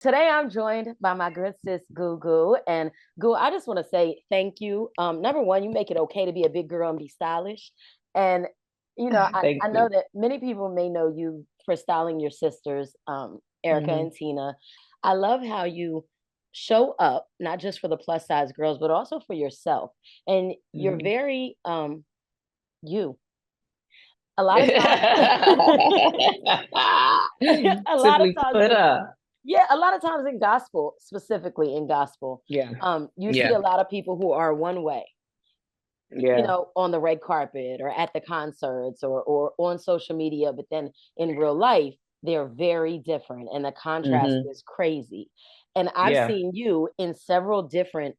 Today I'm joined by my good sis Goo Goo. And Goo, I just want to say thank you. Number one, you make it okay to be a big girl and be stylish. And Thank I know you. that many people may know you for styling your sisters, Erica Hmm. and Tina. I love how you show up, not just for the plus size girls, but also for yourself. And you're Hmm. very you. A lot of times a lot of Simply times put up. yeah, a lot of times in gospel, specifically in gospel, Yeah. you see Yeah. a lot of people who are one way, Yeah. on the red carpet or at the concerts or on social media, but then in real life, they're very different and the contrast Hmm. is crazy. And I've Yeah. seen you in several different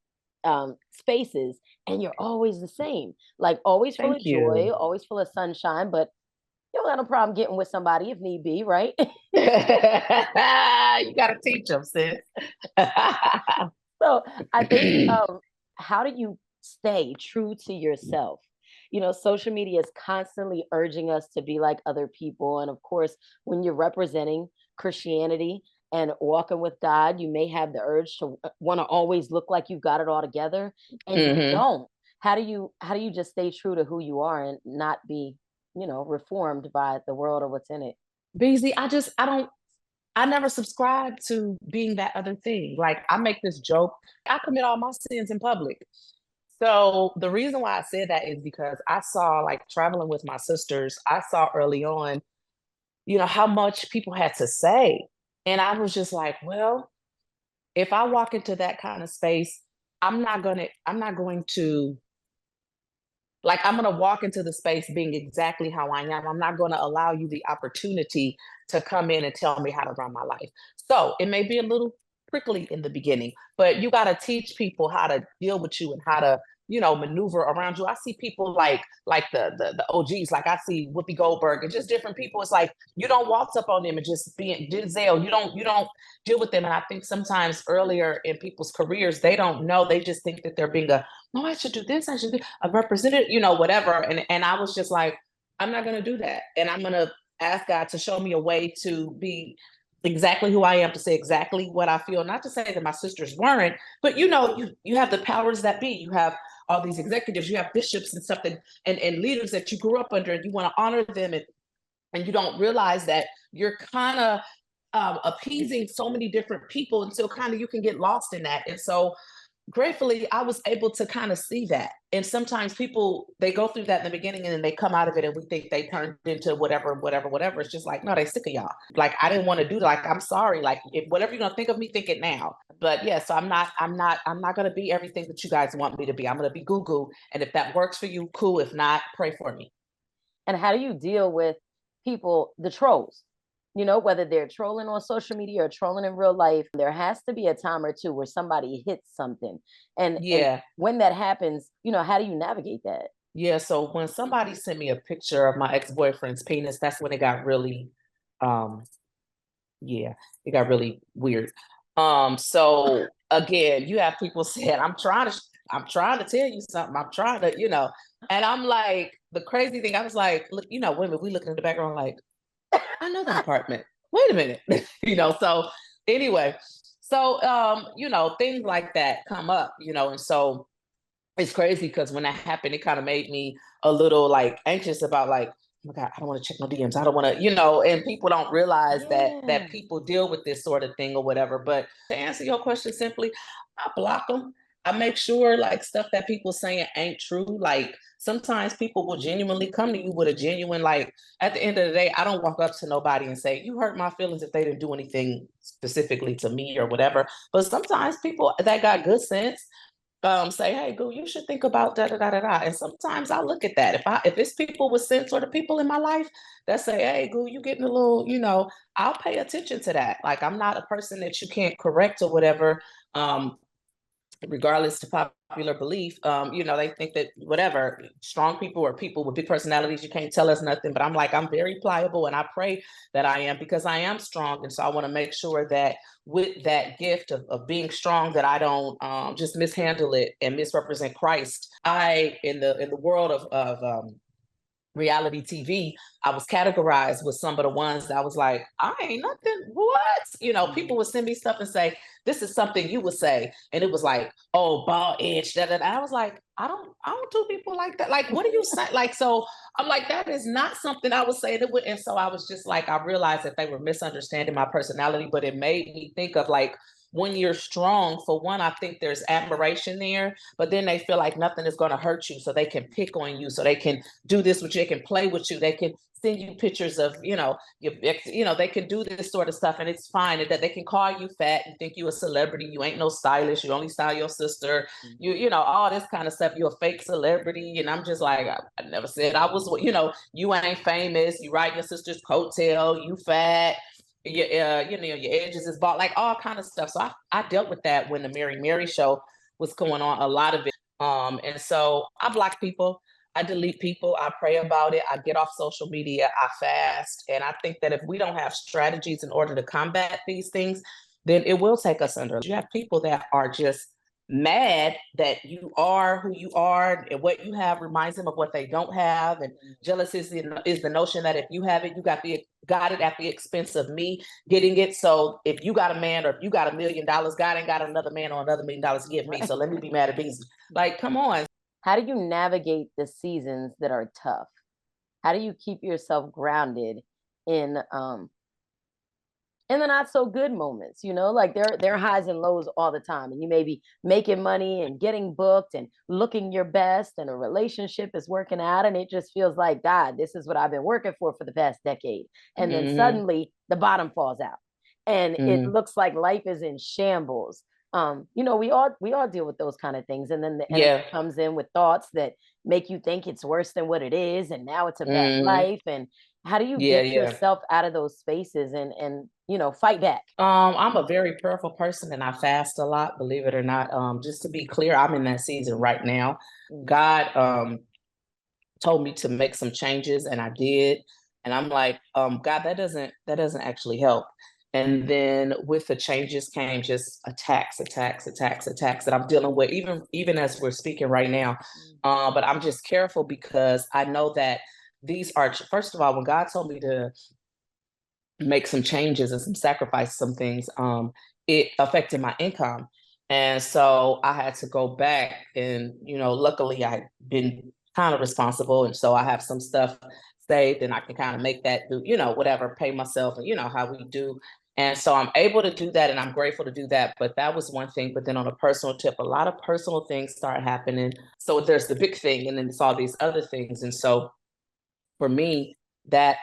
spaces, and you're always the same, like always full of Thank joy, you. always full of sunshine, but you don't have no problem getting with somebody if need be, right? You gotta teach them, sis. So I think, how do you stay true to yourself? Social media is constantly urging us to be like other people. And of course, when you're representing Christianity and walking with God, you may have the urge to want to always look like you've got it all together, and you Hmm. don't. How do you just stay true to who you are and not be, reformed by the world or what's in it? Beasy, I never subscribe to being that other thing. Like I make this joke, I commit all my sins in public. So the reason why I said that is because I saw, like, traveling with my sisters, I saw early on, how much people had to say. And I was just like, well, if I walk into that kind of space, I'm not going to I'm going to walk into the space being exactly how I am. I'm not going to allow you the opportunity to come in and tell me how to run my life. So it may be a little prickly in the beginning, but you got to teach people how to deal with you and how to, maneuver around you. I see people like the OGs, like I see Whoopi Goldberg and just different people. It's like you don't waltz up on them and just be Denzel. You don't deal with them. And I think sometimes earlier in people's careers, they don't know. They just think that they're being no, I should do this. I should be a representative, whatever. And I was just like, I'm not gonna do that. And I'm gonna ask God to show me a way to be exactly who I am, to say exactly what I feel. Not to say that my sisters weren't, but you have the powers that be. You have all these executives, you have bishops and stuff that and leaders that you grew up under, and you want to honor them, and you don't realize that you're kind of appeasing so many different people until kind of you can get lost in that. And so gratefully I was able to kind of see that. And sometimes people, they go through that in the beginning and then they come out of it and we think they turned into whatever, whatever, whatever. It's just like, no, they sick of y'all. Like, I didn't want to do that. Like, I'm sorry. Like, if whatever you're gonna think of me, think it now. But yeah, so I'm not gonna be everything that you guys want me to be. I'm gonna be Goo Goo. And if that works for you, cool. If not, pray for me. And how do you deal with people, the trolls? Whether they're trolling on social media or trolling in real life, there has to be a time or two where somebody hits something. And Yeah. when that happens, how do you navigate that? Yeah. So when somebody sent me a picture of my ex-boyfriend's penis, that's when it got really um yeah, it got really weird. So again, you have people saying, I'm trying to tell you something. I'm trying to, and I'm like, the crazy thing, I was like, look, women, we looking in the background like, I know that apartment. Wait a minute. So anyway, so things like that come up, and so it's crazy because when that happened, it kind of made me a little like anxious about like, oh my God, I don't want to check no DMs. I don't want to, and people don't realize that Yeah. people deal with this sort of thing or whatever. But to answer your question simply, I block them. I make sure like stuff that people saying ain't true. Like sometimes people will genuinely come to you with a genuine, like, at the end of the day, I don't walk up to nobody and say, you hurt my feelings if they didn't do anything specifically to me or whatever. But sometimes people that got good sense say, "Hey, Goo, you should think about da da da da da." And sometimes I look at that. If it's people with sense or the people in my life that say, "Hey, Goo, you getting a little," I'll pay attention to that. Like I'm not a person that you can't correct or whatever. Um, Regardless to popular belief, they think that whatever, strong people or people with big personalities, you can't tell us nothing. But I'm like, I'm very pliable, and I pray that I am, because I am strong. And so I want to make sure that with that gift of being strong, that I don't just mishandle it and misrepresent Christ. I in the world of reality TV, I was categorized with some of the ones that I was like, I ain't nothing. What? You know, people would send me stuff and say, this is something you would say. And it was like, oh, ball edge. Da, da, da. I was like, I don't do people like that. Like, what do you say? Like, so I'm like, that is not something I would say that would. And so I was just like, I realized that they were misunderstanding my personality, but it made me think of like, when you're strong, for one, I think there's admiration there, but then they feel like nothing is going to hurt you. So they can pick on you. So they can do this with you, they can play with you, they can send you pictures of, they can do this sort of stuff, and it's fine. And that they can call you fat and think you a celebrity, you ain't no stylist, you only style your sister, all this kind of stuff, you're a fake celebrity. And I'm just like, I never said I was, you ain't famous, you ride your sister's coattail, you fat, your edges is bald, like all kind of stuff. So I dealt with that when the MaryMary show was going on, a lot of it. And so I block people, I delete people, I pray about it, I get off social media, I fast. And I think that if we don't have strategies in order to combat these things, then it will take us under. You have people that are just mad that you are who you are, and what you have reminds them of what they don't have. And jealousy is the notion that if you have it, you got it at the expense of me getting it. So if you got a man, or if you got $1 million, God ain't got another man or another $1 million to give me. So let me be mad at Beasy. Like, come on. How do you navigate the seasons that are tough? How do you keep yourself grounded in the not so good moments? Like there are highs and lows all the time, and you may be making money and getting booked and looking your best, and a relationship is working out, and it just feels like, God, this is what I've been working for the past decade. And then suddenly the bottom falls out, and it looks like life is in shambles. We all deal with those kind of things, and then the enemy comes in with thoughts that make you think it's worse than what it is, and now it's a bad life. And how do you get yourself out of those spaces and fight back? I'm a very prayerful person, and I fast a lot, believe it or not. Just to be clear, I'm in that season right now. God told me to make some changes, and I did. And I'm like, God, that doesn't actually help. And then with the changes came just attacks that I'm dealing with, even as we're speaking right now. But I'm just careful, because I know that these are, first of all, when God told me to make some changes and some sacrifice, some things, it affected my income. And so I had to go back, and, luckily I've been kind of responsible. And so I have some stuff saved, and I can kind of make that do, whatever, pay myself, and how we do. And so I'm able to do that, and I'm grateful to do that. But that was one thing. But then on a personal tip, a lot of personal things start happening. So there's the big thing, and then it's all these other things. And so for me, that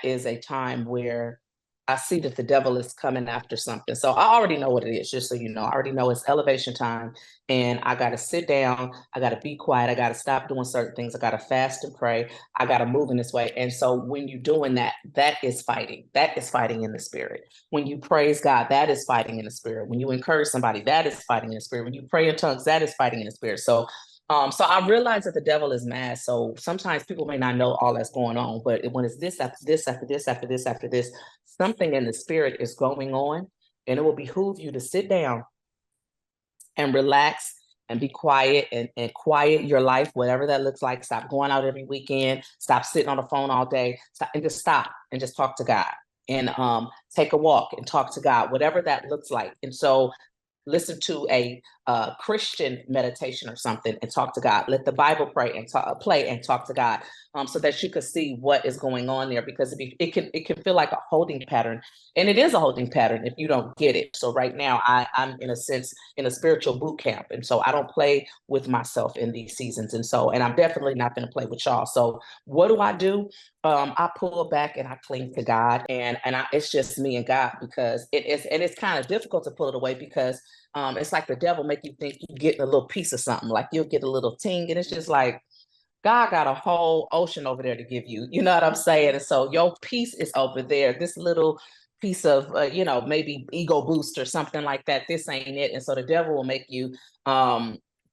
is a time where I see that the devil is coming after something. So I already know what it is, just so you know. I already know it's elevation time, and I got to sit down. I got to be quiet. I got to stop doing certain things. I got to fast and pray. I got to move in this way. And so when you're doing that, that is fighting. That is fighting in the spirit. When you praise God, that is fighting in the spirit. When you encourage somebody, that is fighting in the spirit. When you pray in tongues, that is fighting in the spirit. So I realize that the devil is mad. So sometimes people may not know all that's going on, but when it's this after this after this after this after this, something in the spirit is going on, and it will behoove you to sit down and relax and be quiet, and quiet your life, whatever that looks like. Stop going out every weekend. Stop sitting on the phone all day. Stop and just talk to God, and take a walk and talk to God, whatever that looks like. And so listen to a Christian meditation or something, and talk to God. Let the Bible play and talk to God, so that you can see what is going on there, because it can feel like a holding pattern, and it is a holding pattern if you don't get it. So right now, I'm in a sense in a spiritual boot camp, and so I don't play with myself in these seasons, and I'm definitely not going to play with y'all. So what do? I pull back and I cling to God, and it's just me and God, because it's kind of difficult to pull it away, because it's like the devil make you think you getting a little piece of something, like you'll get a little ting, and it's just like God got a whole ocean over there to give you. You know what I'm saying? And so your piece is over there. This little piece of, maybe ego boost or something like that. This ain't it. And so the devil will make you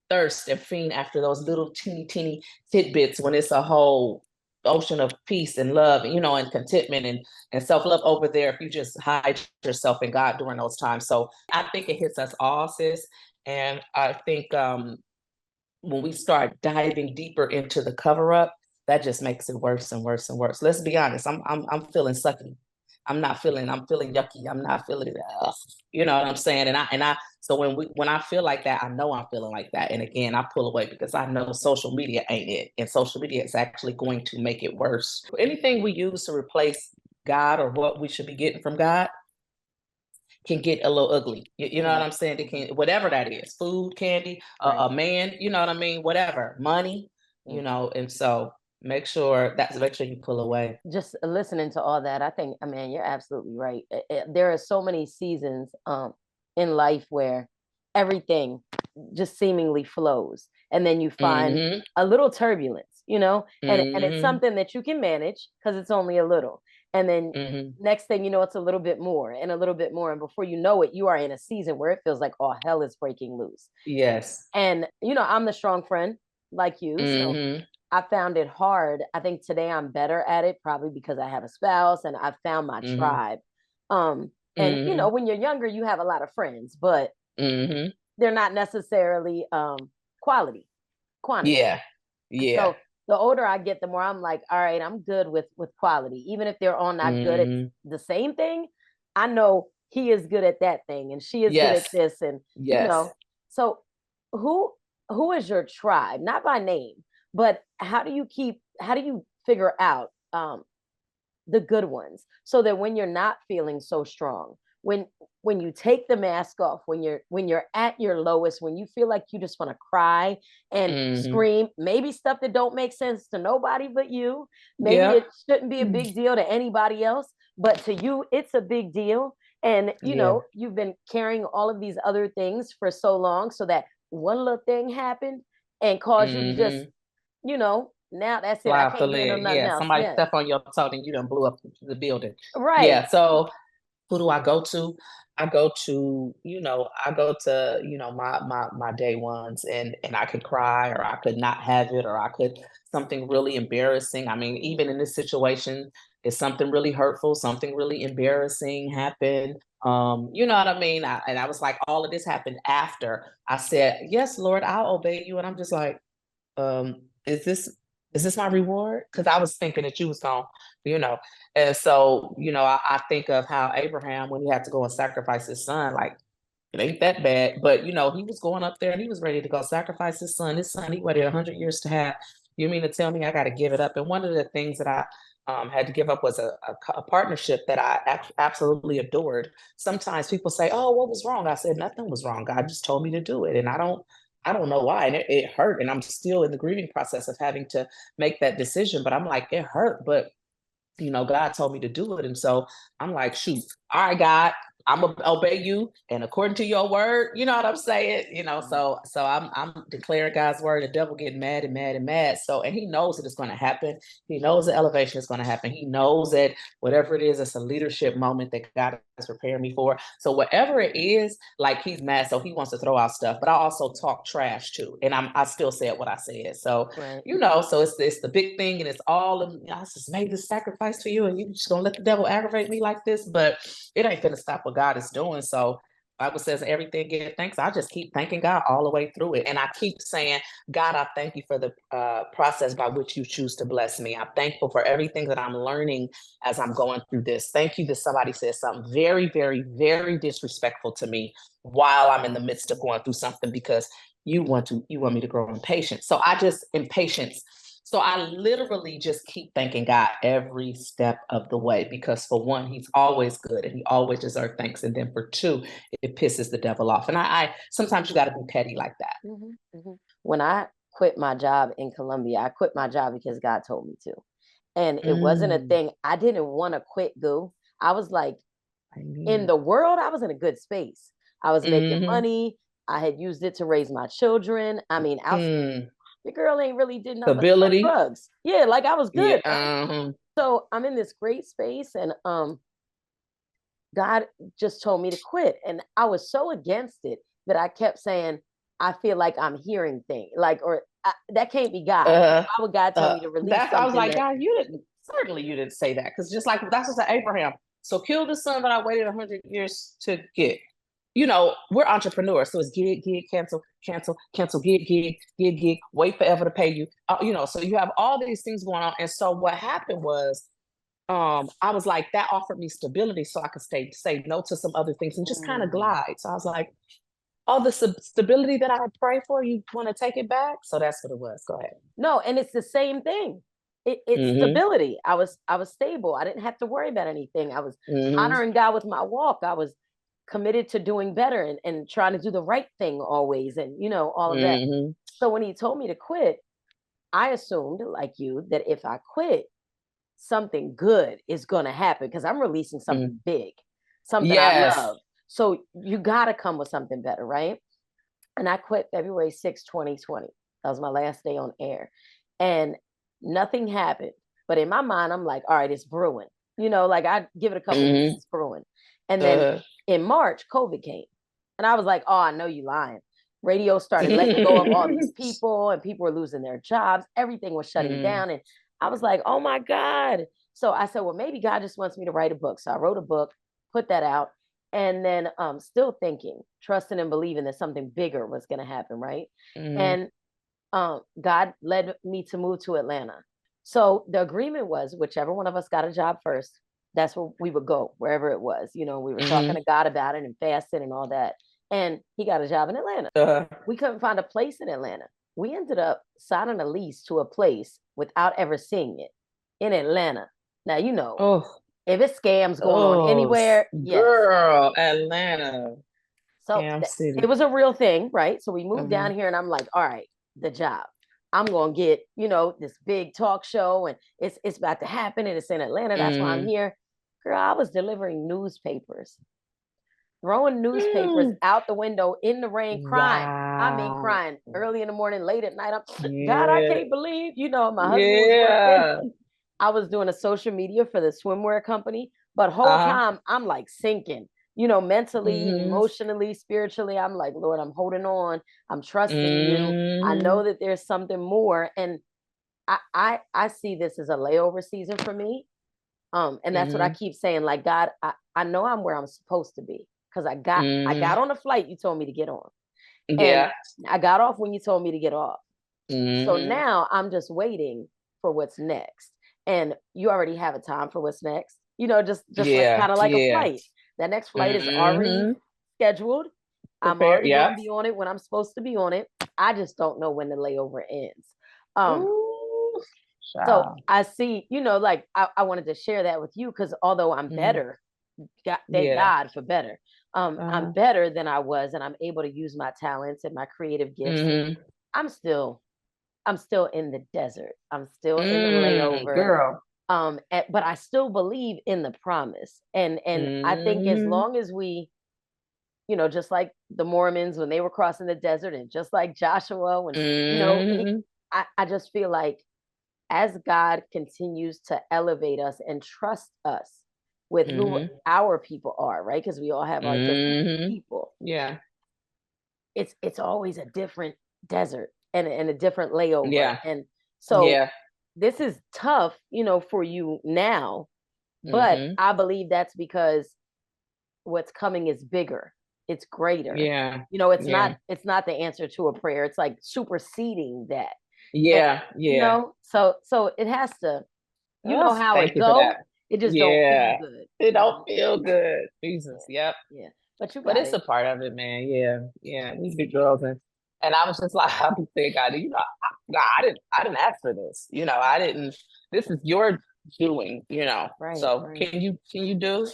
thirst and fiend after those little teeny tidbits, when it's a whole ocean of peace and love, and contentment and self-love over there, if you just hide yourself in God during those times. So I think it hits us all, sis. And I think when we start diving deeper into the cover up, that just makes it worse and worse and worse. Let's be honest. I'm feeling sucky. I'm feeling yucky. I'm not feeling you know what I'm saying? And I so when I feel like that, I know I'm feeling like that. And again, I pull away because I know social media ain't it. And social media is actually going to make it worse. Anything we use to replace God or what we should be getting from God can get a little ugly. You know what Right. I'm saying? It can, whatever that is, food, candy, Right. a man, you know what I mean? Whatever, money, you Mm. know. And so make sure you pull away. Just listening to all that, I think, I mean, you're absolutely right. There are so many seasons in life where everything just seemingly flows, and then you find Mm-hmm. a little turbulence, and it's Mm-hmm. something that you can manage because it's only a little, and then Mm-hmm. next thing you know, it's a little bit more and a little bit more, and before you know it, you are in a season where it feels like all hell is breaking loose. Yes. And I'm the strong friend like you, so Mm-hmm. I found it hard. I think today I'm better at it, probably because I have a spouse and I've found my Mm-hmm. tribe. And Mm-hmm. when you're younger, you have a lot of friends, but Mm-hmm. they're not necessarily quality, quantity. Yeah. Yeah. So the older I get, the more I'm like, all right, I'm good with quality. Even if they're all not good at Mm-hmm. the same thing, I know he is good at that thing and she is good at Yes. this. And Yes. so who who is your tribe? Not by name, but how do you figure out the good ones so that when you're not feeling so strong, when you take the mask off, when you're at your lowest, when you feel like you just want to cry and Mm-hmm. scream, maybe stuff that don't make sense to nobody but you, maybe Yep. it shouldn't be a big deal to anybody else, but to you it's a big deal. And Yeah. you've been carrying all of these other things for so long, so that one little thing happened and caused you to just, Mm-hmm. now that's it, Fly I off the can't handle lid. nothing Yeah. else. Somebody Yes. step on your toe and you done blew up the building. Right. Yeah. So who do I go to? I go to, my day ones, and I could cry or I could not have it or I could something really embarrassing. I mean, even in this situation, if something really hurtful, something really embarrassing happened. You know what I mean? And I was like, all of this happened after I said, yes, Lord, I'll obey you. And I'm just like, is this my reward? Because I was thinking that you was gonna, you know. And so, I think of how Abraham, when he had to go and sacrifice his son, like it ain't that bad. But he was going up there and he was ready to go sacrifice his son. His son, he waited 100 years to have. You mean to tell me I got to give it up? And one of the things that I had to give up was a partnership that I absolutely adored. Sometimes people say, "Oh, what was wrong?" I said, "Nothing was wrong. God just told me to do it, and I don't know why." And it hurt, and I'm still in the grieving process of having to make that decision. But I'm like, it hurt, but God told me to do it. And so I'm like, shoot, all right, God, I'm gonna obey you and according to your word, you know what I'm saying? So I'm declaring God's word, the devil getting mad and mad and mad. So and he knows that it's gonna happen. He knows the elevation is gonna happen. He knows that whatever it is, it's a leadership moment that God is preparing me for. So whatever it is, like he's mad, so he wants to throw out stuff, but I also talk trash too. And I still said what I said. So Right. so it's the big thing, and it's all of I just made this sacrifice for you, and you just gonna let the devil aggravate me like this, but it ain't gonna stop what God is doing. So Bible says everything give thanks. I just keep thanking God all the way through it, and I keep saying, God, I thank you for the process by which you choose to bless me. I'm thankful for everything that I'm learning as I'm going through this. Thank you that somebody said something very, very, very disrespectful to me while I'm in the midst of going through something because you want me to grow in patience. So I just in patience. So I literally just keep thanking God every step of the way because for one, he's always good and he always deserves thanks. And then for two, it pisses the devil off. And I sometimes you got to be petty like that. When I quit my job in Colombia, I quit my job because God told me to. And it wasn't a Mm, thing. I didn't want to quit Goo. I was like, in amen. the world, I was in a good space. I was making Mm-hmm. money. I had used it to raise my children. I mean, Mm. the girl ain't really did nothing but sell Stability. drugs. Yeah, like I was Yeah. good, right? So I'm in this great space, and God just told me to quit. And I was so against it that I kept saying, I feel like I'm hearing things that can't be God. Uh, Why would God tell me to release I was something like, that, God, you didn't say that. Because just like that's what said Abraham. So kill the son that I waited 100 years to get. we're entrepreneurs, so it's gig, cancel, gig, wait forever to pay you. So you have all these things going on. And so what happened was, I was like, that offered me stability so I could say no to some other things and just kind of Mm. glide. So I was like, all the stability that I had prayed for, you want to take it back? So that's what it was. Go ahead. No, and it's the same thing. It's Mm-hmm. stability. I was stable. I didn't have to worry about anything. I was Mm-hmm. honoring God with my walk. I was committed to doing better and trying to do the right thing always, and all of that. Mm-hmm. So when he told me to quit, I assumed, like you, that if I quit, something good is going to happen because I'm releasing Mm-hmm. something big, something I Yes. love. So you got to come with something better, right? And I quit February 6th, 2020. That was my last day on air. And nothing happened. But in my mind, I'm like, all right, it's brewing. Like I give it a couple weeks, Mm-hmm. it's brewing. And then Uh, in March, COVID came. And I was like, oh, I know you lying. Radio started letting go of all these people, and people were losing their jobs. Everything was shutting mm, down. And I was like, oh my God. So I said, well, maybe God just wants me to write a book. So I wrote a book, put that out, and then still thinking, trusting and believing that something bigger was going to happen, right? mm, And God led me to move to Atlanta. So the agreement was whichever one of us got a job first, that's where we would go, wherever it was. We were talking mm, to God about it and fasting and all that. And he got a job in Atlanta. uh, We couldn't find a place in Atlanta. We ended up signing a lease to a place without ever seeing it in Atlanta. Now, oh, if it's scams going on oh, anywhere, yes. girl, Atlanta, So Cam it City. was a real thing, right? So we moved Mm-hmm. down here, and I'm like, all right, the job. I'm gonna get, this big talk show, and it's about to happen, and it's in Atlanta. That's why I'm Mm. here. Girl, I was delivering newspapers, throwing newspapers Mm. out the window in the rain, crying. I mean, Wow. crying early in the morning, late at night. I'm God, I Yeah. can't believe, my husband was working. Yeah. I was doing a social media for the swimwear company, but whole Uh-huh. time I'm like sinking, mentally, Mm-hmm. emotionally, spiritually. I'm like, Lord, I'm holding on. I'm trusting you. I Mm-hmm. know that there's something more. And I see this as a layover season for me. And that's what I Mm-hmm. keep saying. Like, God, I know I'm where I'm supposed to be because I got Mm-hmm. on a flight you told me to get on. And Yeah. I got off when you told me to get off. So Mm-hmm. now I'm just waiting for what's next. And you already have a time for what's next. Just like Yeah. kind of like a Yeah. flight. That next flight is already Mm-hmm. scheduled. I'm Prepare. already Yeah. going to be on it when I'm supposed to be on it. I just don't know when the layover ends. Um, Ooh, so child. I see, like I wanted to share that with you because although I'm Mm-hmm. better, thank Yeah. God for better. I'm Uh-huh. better than I was, and I'm able to use my talents and my creative gifts. Mm-hmm. I'm still I'm still in the desert. I'm still in the Mm, layover. girl. But I still believe in the promise. And I think as Mm-hmm. long as we, just like the Mormons when they were crossing the desert, and just like Joshua when, Mm-hmm. I just feel like as God continues to elevate us and trust us with who Mm-hmm. our people are, right? Because we all have our different Mm-hmm. people. Yeah. It's always a different desert and a different layover. Yeah. And so Yeah. this is tough, for you now, but Mm-hmm. I believe that's because what's coming is bigger. It's greater. Yeah. It's not Yeah. it's not the answer to a prayer. It's like superseding that. And Yeah. Yeah. so it has to, Oh, how thank it you for go. that. It just don't feel Yeah. good. It You don't know? feel good. Jesus. Yeah. Yep. Yeah. But you But got it's it. a part of it, man. Yeah. Yeah. These big girls and I was just like, I be saying, God, God, I didn't ask for this. I didn't, this is your doing. Right, So right. can you do?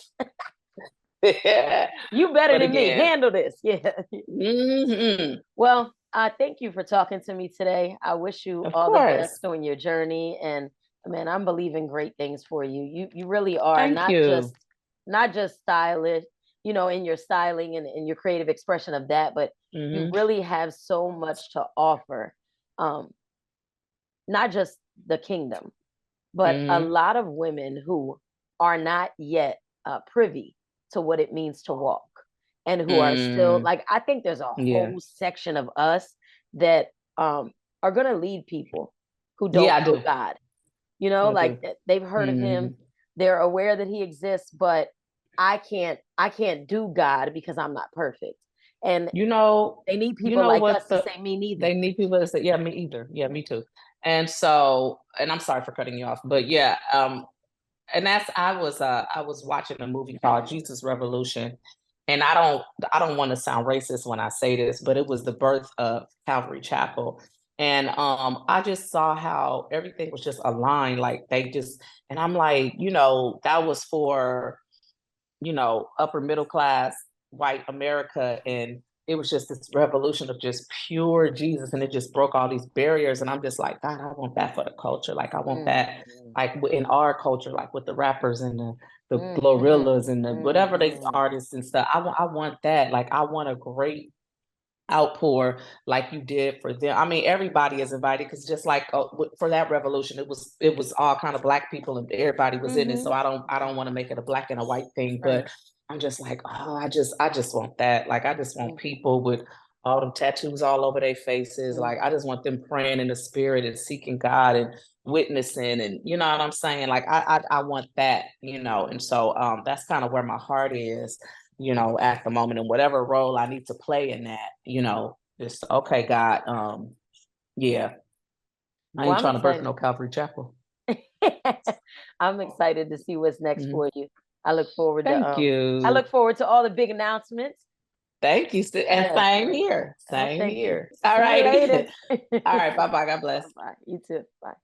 Yeah. You better But than me. again, Handle this. Yeah. hmm Well, thank you for talking to me today. I wish you of all the course. best on your journey, and man, I'm believing great things for you. You really are Thank you. not just stylish, in your styling and your creative expression of that, but you Hmm. really have so much to offer. Um, not just the kingdom, but a Hmm. lot of women who are not yet privy to what it means to walk, and who are still Mm. like, I think there's a Yeah. whole section of us that are going to lead people who Yeah, don't I know do. God, I like do. they've heard of him, Hmm. they're aware that he exists, but I can't do God because I'm not perfect. And You know, they need you people know like what us to the say me neither. they need people to say, yeah, me either. Yeah, me too. And so, and I'm sorry for cutting you off, but yeah, and that's I was watching a movie called Jesus Revolution, and I don't want to sound racist when I say this, but it was the birth of Calvary Chapel. And I just saw how everything was just aligned, like they just, and I'm like, that was for, upper middle class white America. And it was just this revolution of just pure Jesus. And it just broke all these barriers. And I'm just like, God, I want that for the culture. Like, I want that, Mhm. like in our culture, like with the rappers and the Mhm. Glorillaz and the whatever they Mhm. artists and stuff. I want that. Like, I want a great outpour like you did for them. I mean, everybody is invited because just like for that revolution, it was all kind of black people and everybody was in it. So Mhm. I don't want to make it a black and a white thing, Right. but I'm just like, oh, I just want that. Like I just want Mhm. people with all them tattoos all over their faces. Like I Mhm. just want them praying in the spirit and seeking God and witnessing, and you know what I'm saying? Like I want that, and so that's kind of where my heart is, at the moment, and whatever role I need to play in that, just okay, God, yeah, I Well, ain't I'm trying to birth excited. no Calvary Chapel. I'm excited to see what's next Mhm. for you. I look forward to Thank um I you. look forward to all the big announcements. Thank you. And Yes. same here. Oh, Same thank you. here. All See you righty. later. All right. Bye bye. God bless. Bye-bye. You too. Bye.